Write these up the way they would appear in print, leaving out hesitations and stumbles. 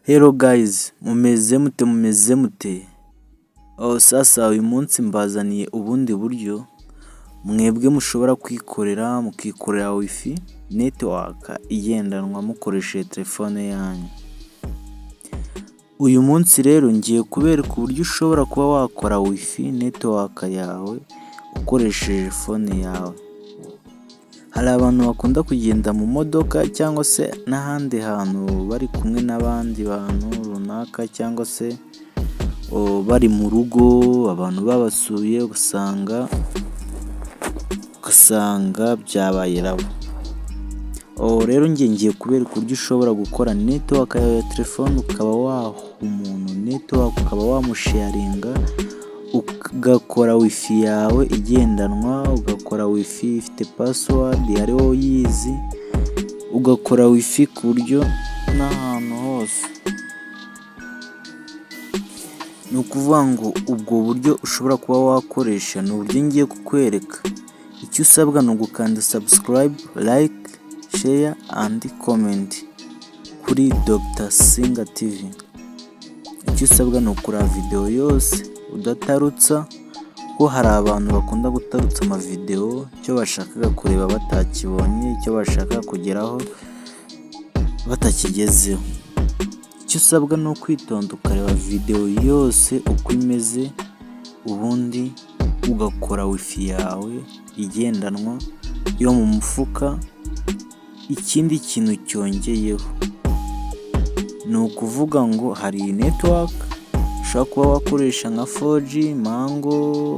Hello guys, mumeze mute? Sasa uyu munsi mbazaniye ubundi buryo mwebwe mushobora mukikorera wifi network igendanwa mukoresheje telefone yanyu. Uyu munsi rero ngiye kubereka uburyo ushobora kuba wakora wifi network yawe ukoresheje phone yawe. Hari abantu bakunda kugenda mu modoka cyangwa se n'ahandi hantu bari kumwe n'abandi bantu runaka, cyangwa se bari mu rugo abantu babasuye ugasanga byabaye rabo. Rero ngiye kubereka uburyo ushobora gukora network yawe ya telefone, ukaba waha umuntu network, ukaba wamusharinga, ugakora wifi yawe igendanwa, ugakora wifi ifite password ariwo yizi, ugakora wifi ku buryo n'ahantu hose. Ni ukuvuga ngo ubwo buryo ushobora kuba wakoresha ni uburyo ngiye kukwereka. Icyo usabwa ni ugukanda subscribe, like, share and comment kuri Dr. Singa TV. Icyo usabwa ni ukureba video yose udatarutsa, ko hari abantu bakunda gutarutsa amavideo, icyo bashakaga kureba batakibonye, icyo bashaka kugeraho batakigezeho. Icyo usabwa ni ukwitonda ukareba video yose uko imeze, ubundi ugakora wifi yawe igendanwa yo mu mufuka. Ikindi kintu cyongeyeho ni ukuvuga ngo hari network ushobora kuba wakoresha nka 4G, Mango,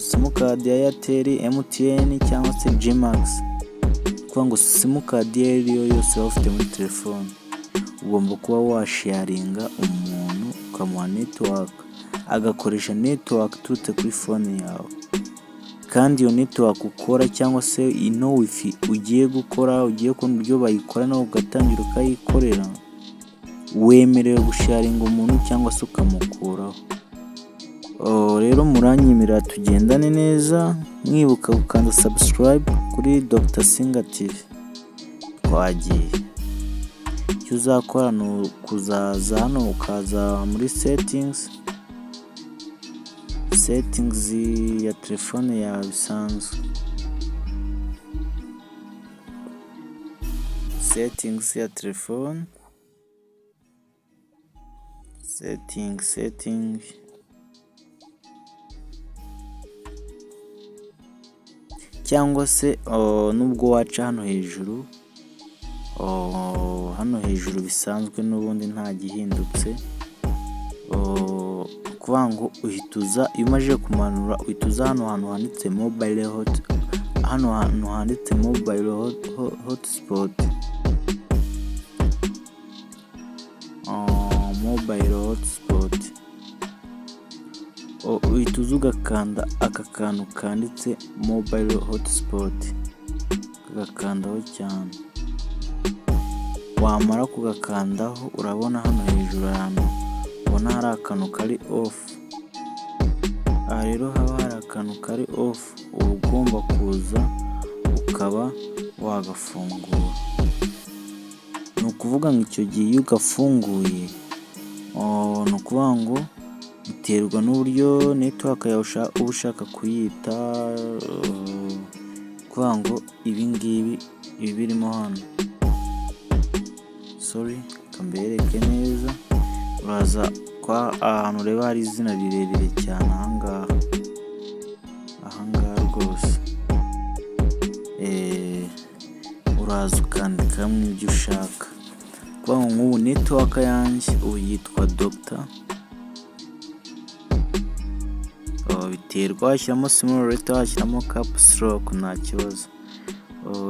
simukadi ya Airtel, MTN cyangwa se Gmax. Kuvuga ngo simukadi iyo yose waba ufite muri telefone ugomba kuba washaringa umuntu ukamuha network, agakoresha network iturutse kuri phone yawe. Kandi iyo network ukora cyangwa se ino wifi ugiye gukora, ugiye kubona uburyo bayikora nawe ugatangira ukayikorera, wemerewe gusharinga umuntu cyangwa se ukamukuraho. Rero muranyemerera tugendane neza, mwibuka gukanda subscribe kuri Dr. Singa TV. Twagiye. Icyo uzakora ni ukuzaza hano ukaza muri settings ya telefone yawe bisanzwe. Settings ya telefone, setting cyangwa se nubwo waca hano hejuru bisanzwe n'ubundi nta gihindutse. Kuvuga ngo uhituza iyo umaze kumanura, uhituza hano hantu handitse mobile hotspot, mobile hotspot. Uhituza ugakanda aka kantu kanditse mobile hotspot, ugakandaho cyane. Wamara kugakandaho urabona hano hejuru ahantu ubona hari akantu kari off. Rero haba hari akantu kari off, uba ugomba kuza ukaba wagafungura. Ni ukuvuga ngo icyo gihe iyo ugafunguye, ni ukuvuga ngo biterwa n'uburyo network yawe uba ushaka kuyita. Kuvuga ngo ibi birimo hano, kambereke neza. Uraza kwa ahantu ureba hari izina rirerire cyane ahangaha rwose. Uraza ukandikamo ibyo ushaka. Kuvuga ngo nk'ubu network yanjye ubu yitwa Dr. Biterwa, washyiramo small letter, washyiramo caps lock, nta kibazo.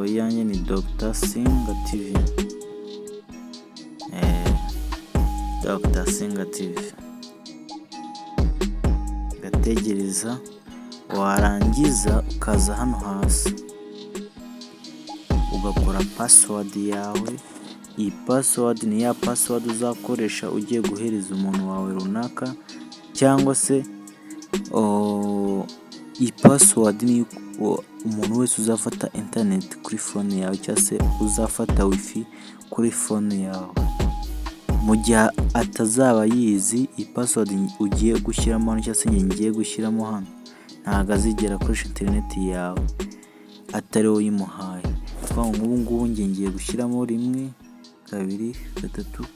Iyanjye ni Dr. Singa TV. Dr. Singa TV. Gategereza, warangiza ukaza hano hasi ugakora password yawe. Iyi password ni ya password uzakoresha ugiye guhereza umuntu wawe runaka, cyangwa se iyi password ni umuntu wese uzafata internet kuri phone yawe, cyangwa se uzafata wifi kuri phone yawe. mu gihe atazaba yizi iyi password ugiye gushyiramo hano cyangwa se ngiye gushyiramo hano, ntabwo azigera akoresha interineti yawe atari wowe uyimuhaye. Nk'ubu ngubu ngiye gushyiramo 1 2 3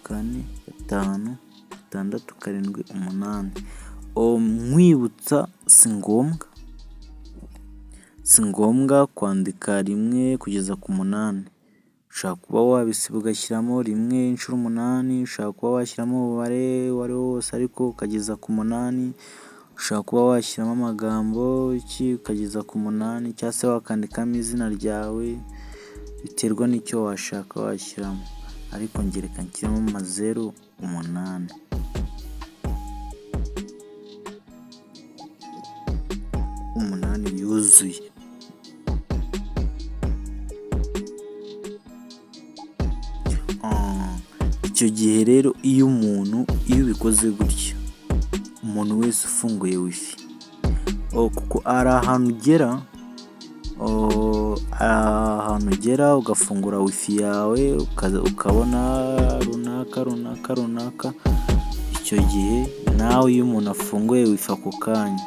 4 5 6 7 8. Nkwibutsa si ngombwa kwandika 1 kugeza ku 8. Ushobora kuba wabisiba ugashyiramo 1 inshuro 8, ushobora kuba washyiramo umubare uwo ari wo wose ariko ukageza ku 8, ushobora kuba washyiramo amagambo ukageza ku 8, cyangwa se wakandikamo izina ryawe, biterwa n'icyo washaka washyiramo, ariko ngereka nshyiramo 08 yuzuye. Icyo gihe rero iyo ubikoze gutya, umuntu wese ufunguye wifi, kuko hari ahantu ugera ugafungura wifi yawe ukabona runaka, icyo gihe nawe iyo umuntu afunguye wifi ako kanya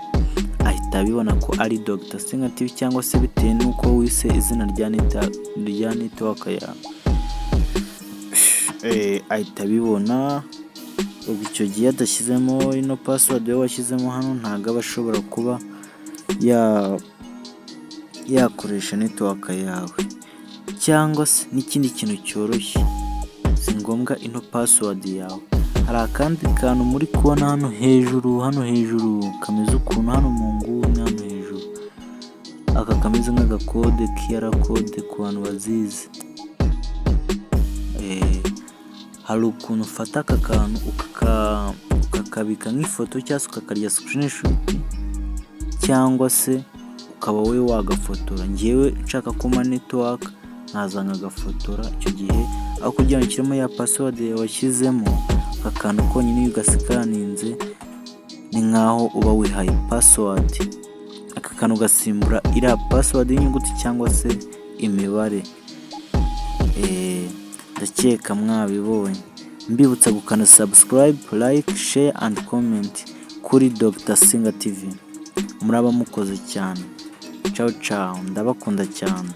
ahita abibona ko ari Dr Singa TV, cyangwa se bitewe n'uko wise izina rya network yawe, ahita abibona. Ubwo icyo gihe adashyizemo ino password yo washyizemo hano, ntabwo aba ashobora kuba yakoresha network yawe. Cyangwa se n'ikindi kintu cyoroshye, si ngombwa ino password yawe, hari akandi kantu muri kubona hano hejuru kameze ukuntu, hano mu nguni hano hejuru, aka kameze nk'agakode QR code ku bantu bazizi. Hari ukuntu ufata aka kantu ukakabika nk'ifoto cyangwa se ukakarya screenshot, cyangwa se ukaba wowe wagafotora. Ngewe nshaka kuma network nkaza nkagafotora, icyo gihe aho kugira ngo nshyiremo ya password washyizemo, aka kantu konyine iyo ugasikaninze ni nkaho uba wihaye password. Aka kantu gasimbura iriya password y'inyuguti cyangwa se imibare. Ndakeka mwabibonye. Mbibutsa gukanda subscribe, like, share and comment kuri Dr Singa TV. Muraba mukoze cyane. Ciao, ndabakunda cyane.